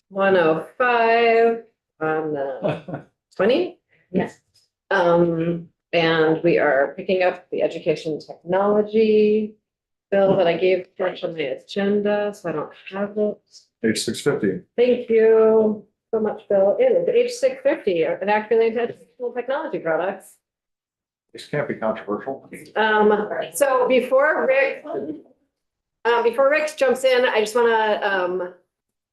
105 on the 20. Yes. And we are picking up the education technology bill that I gave George on the agenda, so I don't have it. H650. Thank you so much, Bill. It is H650, an act related to educational technology products. This can't be controversial. So before Rick jumps in, I just want to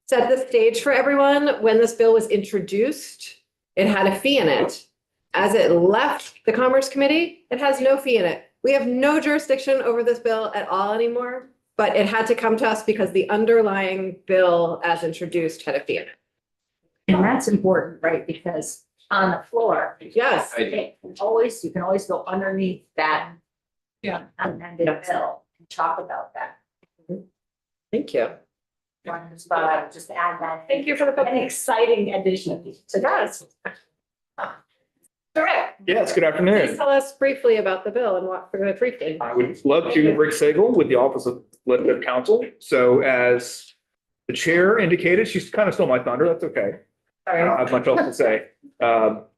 set the stage for everyone. When this bill was introduced, it had a fee in it. As it left the Commerce Committee, it has no fee in it. We have no jurisdiction over this bill at all anymore, but it had to come to us because the underlying bill as introduced had a fee in it. And that's important, right? Because on the floor. Yes. You can always go underneath that. Yeah. Amended bill and talk about that. Thank you. Just add that. Thank you for the. An exciting addition to that. Rick, Yes, good please afternoon. tell us briefly about the bill and what we're going to briefly. I would love to, Rick Sagel with the Office of Legislative Counsel. So as the chair indicated, she's kind of stole my thunder. That's okay. I don't have much else to say.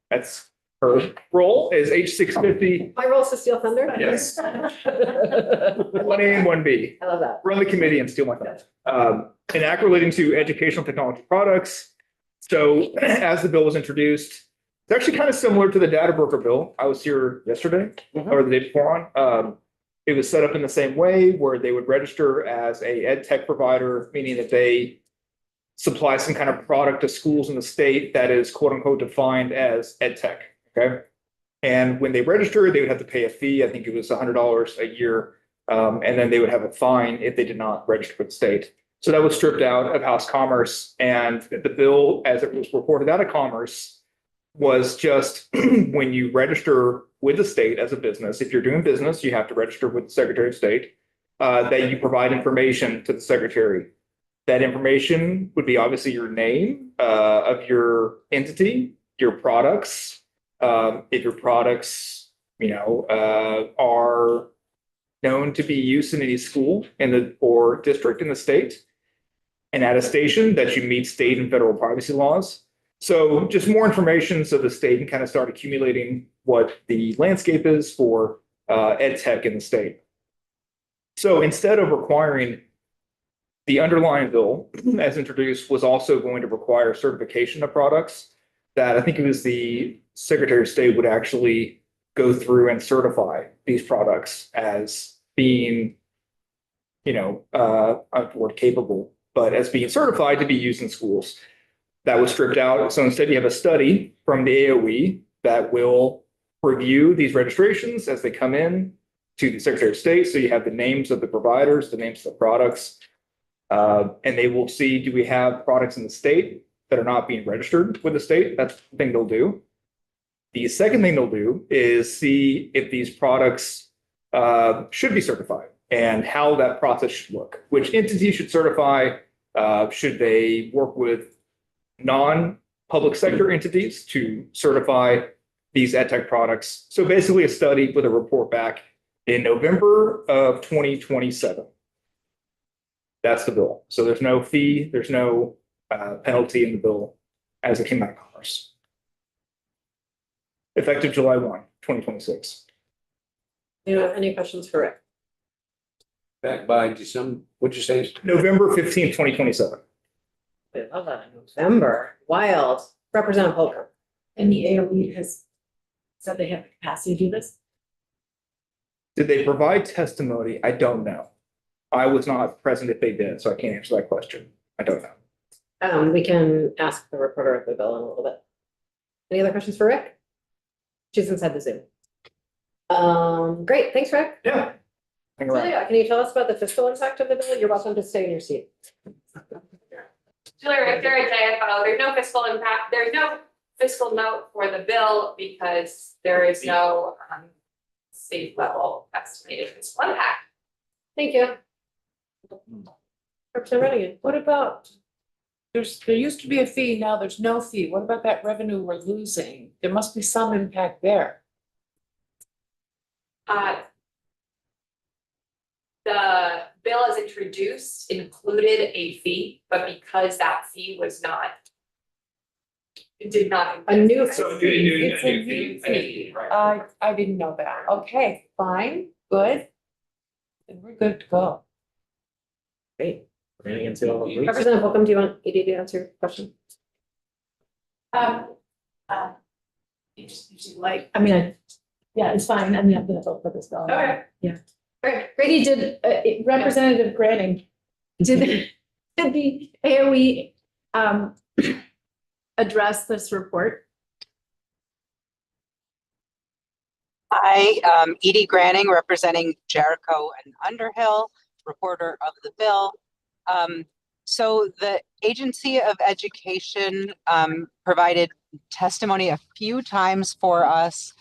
That's her role is H650. My role is to steal thunder? Yes. 1A and 1B. I love that. Run the committee and steal my thunder. An act relating to educational technology products. So as the bill was introduced, it's actually kind of similar to the data broker bill. I was here yesterday or the day before on. It was set up in the same way where they would register as a ed tech provider, meaning that they supply some kind of product to schools in the state that is quote unquote defined as ed tech. Okay. And when they register, they would have to pay a fee. I think it was $100 a year. And then they would have a fine if they did not register with the state. So that was stripped out of House Commerce, and the bill, as it was reported out of Commerce, was just when you register with the state as a business, if you're doing business, you have to register with the Secretary of State, that you provide information to the Secretary. That information would be obviously your name of your entity, your products. If your products, are known to be used in any school in the or district in the state, an attestation that you meet state and federal privacy laws. So just more information so the state can kind of start accumulating what the landscape is for ed tech in the state. So instead of requiring the underlying bill as introduced was also going to require certification of products that I think it was the Secretary of State would actually go through and certify these products as being, word capable, but as being certified to be used in schools. That was stripped out. So instead you have a study from the AOE that will review these registrations as they come in to the Secretary of State. So you have the names of the providers, the names of the products, and they will see, do we have products in the state that are not being registered with the state? That's the thing they'll do. The second thing they'll do is see if these products should be certified and how that process should look. Which entity should certify? Should they work with non-public sector entities to certify these ed tech products? So basically a study with a report back in November of 2027. That's the bill. So there's no fee, there's no penalty in the bill as it came out of Commerce. Effective July 1, 2026. Any questions for Rick? Back by December, what'd you say? November 15th, 2027. I love that. November. Wild. Representative Holcomb. And the AOE has said they have the capacity to do this? Did they provide testimony? I don't know. I was not present if they did, so I can't answer that question. I don't know. We can ask the reporter of the bill in a little bit. Any other questions for Rick? She's inside the Zoom. Great. Thanks, Rick. Yeah. Hang around. Julia, can you tell us about the fiscal impact of the bill? You're welcome to stay in your seat. Julia Richter at JFO. There's no fiscal impact. There's no fiscal note for the bill because there is no state level estimated fiscal impact. Thank you. Representative Rennigan. What about, there used to be a fee, now there's no fee. What about that revenue we're losing? There must be some impact there. the bill as introduced included a fee, but because that fee was not. It did not. A new exist. So, It's a new fee. I didn't know that. Okay, fine, good. Then we're good to go. Great. Running into all the weeks. Representative Holcomb, do you want Edie to answer your question? I mean, yeah, it's fine. I mean, I'm gonna vote for this bill. Okay. Great. Brady, did Representative Granning, did the AOE address this report? Hi, Edie Granning, representing Jericho and Underhill, reporter of the bill. So the Agency of Education provided testimony a few times for us.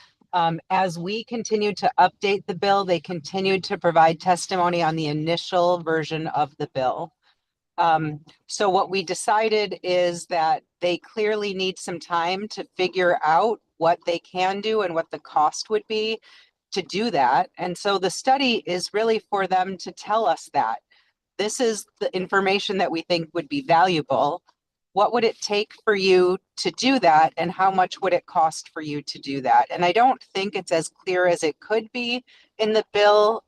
As we continued to update the bill, they continued to provide testimony on the initial version of the bill. So what we decided is that they clearly need some time to figure out what they can do and what the cost would be to do that. And so the study is really for them to tell us that. This is the information that we think would be valuable. What would it take for you to do that? And how much would it cost for you to do that? And I don't think it's as clear as it could be in the bill.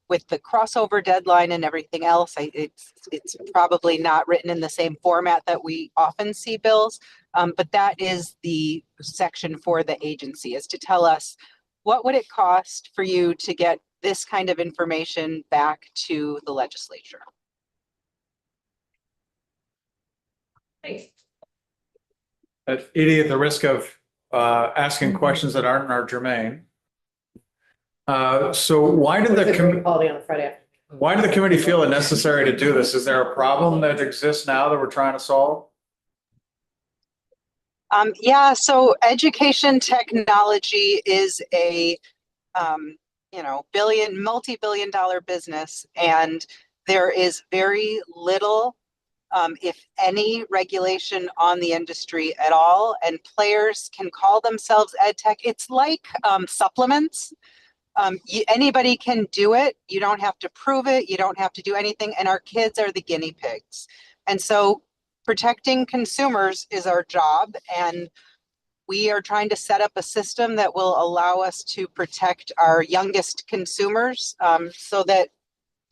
With the crossover deadline and everything else, it's probably not written in the same format that we often see bills. But that is the section for the agency, is to tell us what would it cost for you to get this kind of information back to the legislature. Thanks. Edie, at the risk of asking questions that aren't in our germane. So why did It's a great the quality on a Friday afternoon. why did the committee feel it necessary to do this? Is there a problem that exists now that we're trying to solve? Yeah, so education technology is a multi-billion-dollar business, and there is very little, if any, regulation on the industry at all. And players can call themselves ed tech. It's like supplements. Anybody can do it. You don't have to prove it. You don't have to do anything. And our kids are the guinea pigs. And so protecting consumers is our job. And we are trying to set up a system that will allow us to protect our youngest consumers so that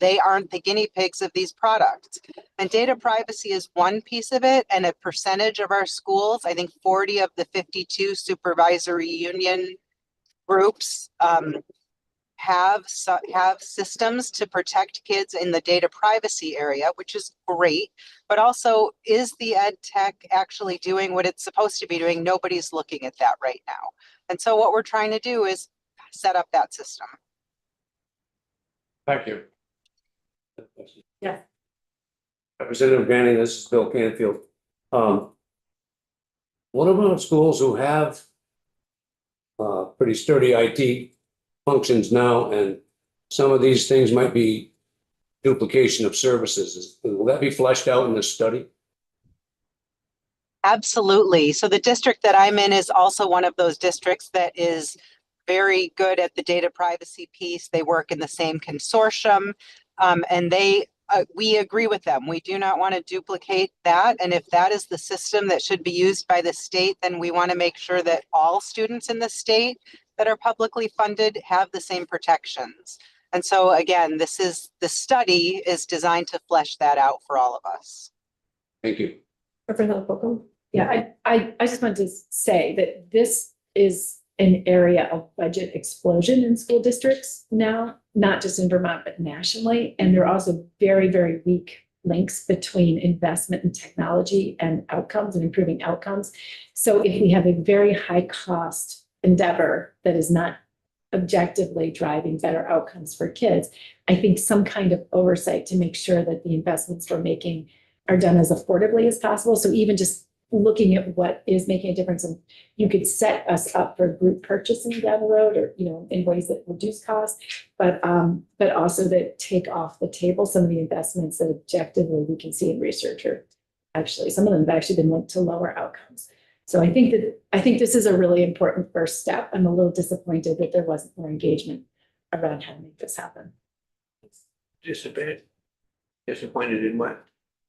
they aren't the guinea pigs of these products. And data privacy is one piece of it. And a percentage of our schools, I think 40 of the 52 supervisory union groups, have systems to protect kids in the data privacy area, which is great, but also, is the ed tech actually doing what it's supposed to be doing? Nobody's looking at that right now. And so what we're trying to do is set up that system. Thank you. Yeah. Representative Granning, this is Bill Canfield. What about schools who have pretty sturdy IT functions now, and some of these things might be duplication of services? Will that be fleshed out in this study? Absolutely. So the district that I'm in is also one of those districts that is very good at the data privacy piece. They work in the same consortium, and we agree with them. We do not want to duplicate that. And if that is the system that should be used by the state, then we want to make sure that all students in the state that are publicly funded have the same protections. And so again, the study is designed to flesh that out for all of us. Thank you. Representative Holcomb? Yeah, I just wanted to say that this is an area of budget explosion in school districts now, not just in Vermont, but nationally. And there are also very, very weak links between investment in technology and outcomes and improving outcomes. So if we have a very high cost endeavor that is not objectively driving better outcomes for kids, I think some kind of oversight to make sure that the investments we're making are done as affordably as possible. So even just looking at what is making a difference, and you could set us up for group purchasing down the road, or in ways that reduce costs, but also that take off the table some of the investments that objectively we can see in research, or actually some of them have actually been linked to lower outcomes. So I think this is a really important first step. I'm a little disappointed that there wasn't more engagement around how to make this happen. Disappointed in what?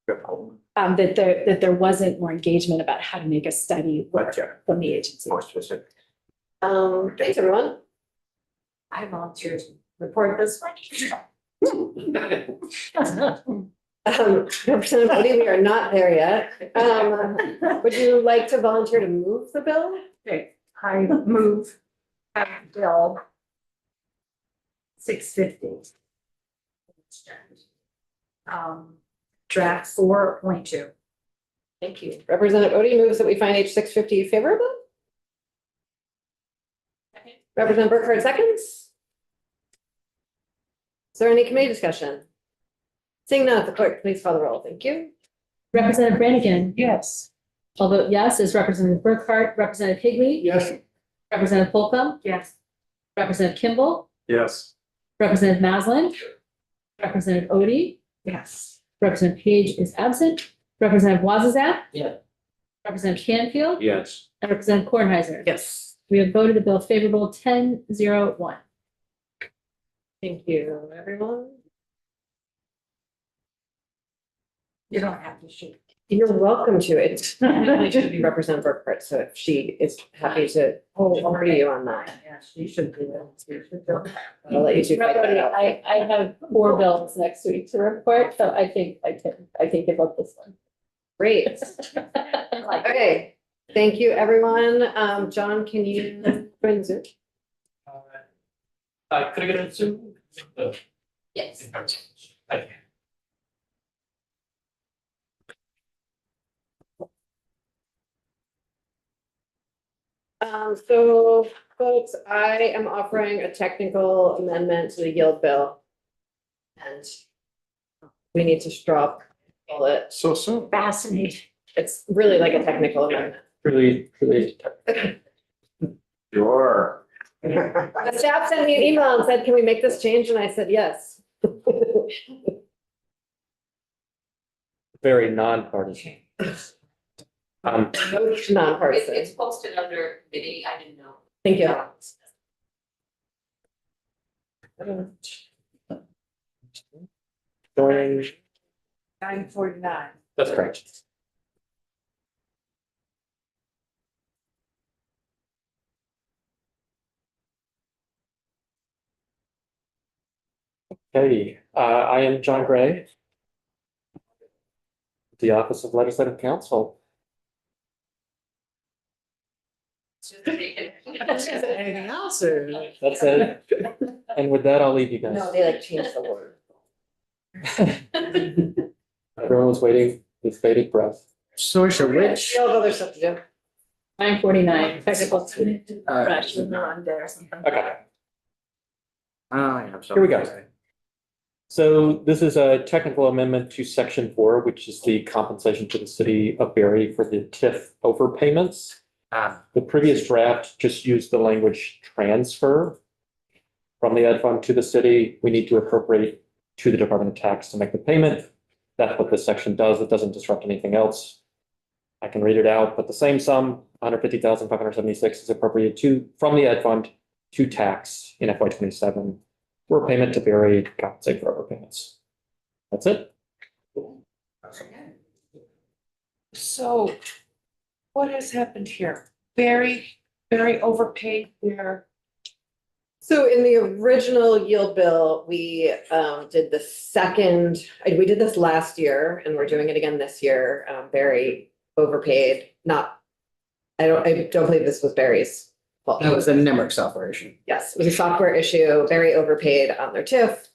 That there wasn't more engagement about how to make a study work Gotcha. from the agency. More specific. Thanks, everyone. I volunteer to report this one. Representative Bodie, we are not there yet. Would you like to volunteer to move the bill? Okay, I move bill 650. Draft 4.2. Thank you. Representative Bodie moves that we find H 650 favorable. Representative Burkhardt seconds. Is there any committee discussion? Seeing none, the clerk, please call the roll. Thank you. Representative Brannigan, Yes. I'll vote yes. Is Representative Burkhardt, Representative Higley? Yes. Representative Holcomb, Yes. Representative Kimball, Yes. Representative Maslin, Representative Odie, Yes. Representative Page is absent, Representative Wazazat. Yeah. Representative Canfield Yes. and Representative Kornheiser. Yes. We have voted the bill favorable 10-0-1. Thank you, everyone. You don't have to shoot. You're welcome to it. It should be Representative Burkhardt, so if she is happy to over you on that, Yes, you should do that. You should do that. I'll let you two fight that out. I have 4 bills next week to report, so I think I can give up this one. Great. Okay, thank you, everyone. John, can you join Zoom? Could I get a Zoom? Yes. So folks, I am offering a technical amendment to the yield bill. And we need to straw poll it. So soon. Fascinating. It's really like a technical amendment. Really. Sure. The staff sent me an email and said, can we make this change? And I said, yes. Very nonpartisan. Nonpartisan. It's posted under committee, I didn't know. Thank you. Joining, 9:49. that's correct. Okay, I am John Gray. The Office of Legislative Counsel. Anything else or? That's it. And with that, I'll leave you guys. No, they like changed the word. Everyone was waiting with bated breath. Source We all have other stuff to do. 9:49, technical. Rush in the one day or something. Okay. I have Here we go. So this is a technical amendment to section 4, which is the compensation to the city of Berry for the TIF overpayments. The previous draft just used the language transfer from the ed fund to the city. We need to appropriate to the Department of Tax to make the payment. That's what this section does. It doesn't disrupt anything else. I can read it out, but the same sum, 150,576, is appropriated from the ed fund to tax in FY27 for payment to Berry to compensate for overpayments. That's it. So what has happened here? Very overpaid their. So in the original yield bill, we did the second, we did this last year and we're doing it again this year. Barry overpaid, I don't believe this was Barry's fault. That was a NEMRIC software issue. Yes, it was a software issue. Barry overpaid on their TIF.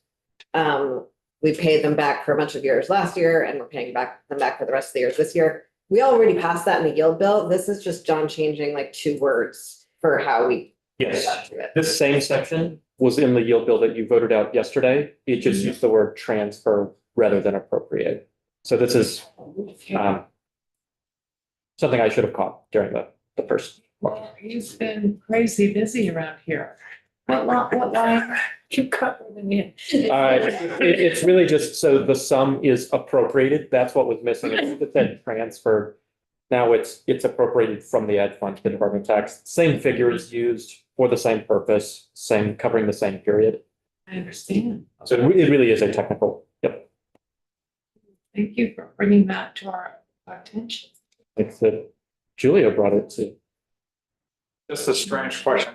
We paid them back for a bunch of years last year and we're paying them back for the rest of the years this year. We already passed that in the yield bill. This is just John changing like 2 words for how we. Yes, this same section was in the yield bill that you voted out yesterday. It just used the word transfer rather than appropriate. So this is something I should have caught during the first. Well, he's been crazy busy around here. What line? You covered in it. It's really just, so the sum is appropriated. That's what was missing. It said transferred. Now it's appropriated from the ed fund to the Department of Tax. Same figures used for the same purpose, covering the same period. I understand. So it really is a technical, yep. Thank you for bringing that to our attention. It's that Julia brought it to. Just a strange question.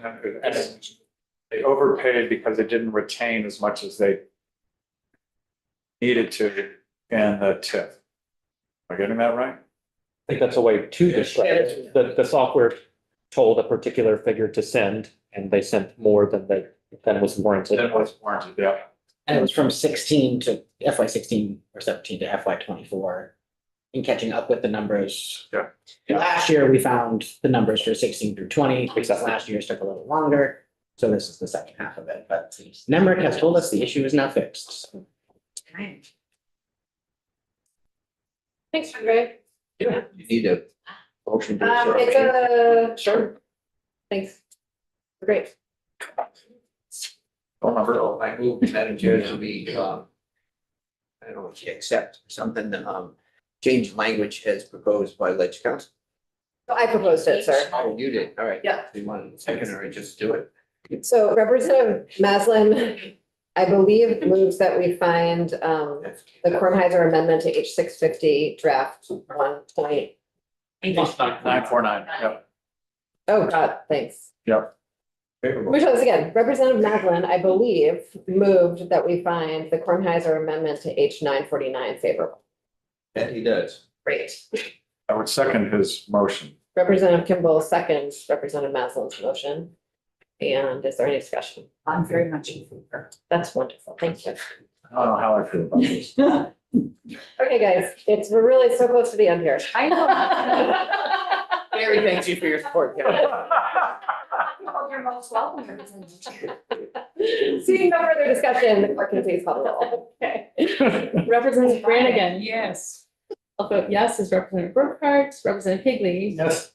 They overpaid because they didn't retain as much as they needed to in the TIF. Am I getting that right? I think that's a way to describe it. The software told a particular figure to send, and they sent more than was warranted. That was warranted, yeah. And it was from 16 to FY 16 or 17 to FY 24. In catching up with the numbers. Yeah. Last year, we found the numbers for 16 through 20, because Exactly. last year's took a little longer. So this is the second half of it, but NEMRIC has told us the issue is now fixed. Thanks, Andre. You need a motion to. It's a, sure. Thanks. Great. Phone number. I move, Madam Chair, to be, I don't know if you accept something, change language as proposed by Ledge Council. I proposed it, sir. Oh, you did, all right. Yeah. Do you want a second or just do it? So Representative Maslin, I believe, moves that we find the Kornheiser amendment to H 650 draft 1.0. 949, yep. Oh, God, thanks. Yep. Favorable. Which was again, Representative Maslin, I believe, moved that we find the Kornheiser amendment to H 949 favorable. That he does. Great. I would second his motion. Representative Kimball seconds Representative Maslin's motion. And is there any discussion? I'm very much in favor. That's wonderful. Thank you. I don't know how I feel about this. Okay, guys, we're really so close to the end here. I know. Very thank you for your support, Kevin. You're most welcome. Seeing no further discussion, the clerk can please call the roll. Okay. Representative Brannigan. Yes. I'll vote yes. Is Representative Brookhart, Representative Higley, Yes.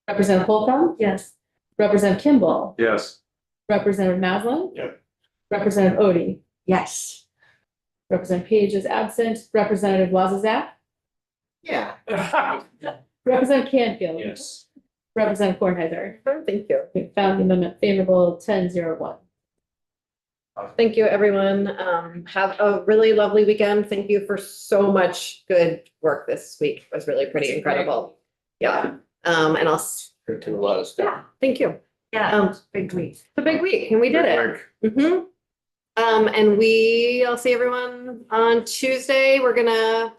Representative Holcomb? Yes. Representative Kimball, Yes. Representative Maslin? Yep. Representative Odie, Yes. Representative Page is absent, Representative Wazazak, Yeah. Representative Canfield. Yes. Representative Kornheiser. Thank you. We found the amendment favorable 10-0-1. Thank you, everyone. Have a really lovely weekend. Thank you for so much good work this week. It was really pretty incredible. Yeah. And I'll, To a lot of stuff. thank you. Yeah. Big week. It's a big week and we did it. Mhm. And I'll see everyone on Tuesday. We're gonna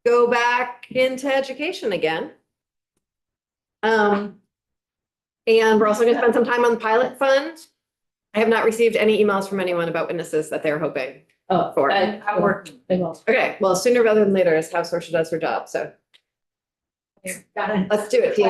go back into education again. And we're also gonna spend some time on the pilot fund. I have not received any emails from anyone about witnesses that they're hoping. Oh, For- I worked. They will. Okay, well, sooner rather than later is how Sorsha does her job, so Got it. let's do it, team.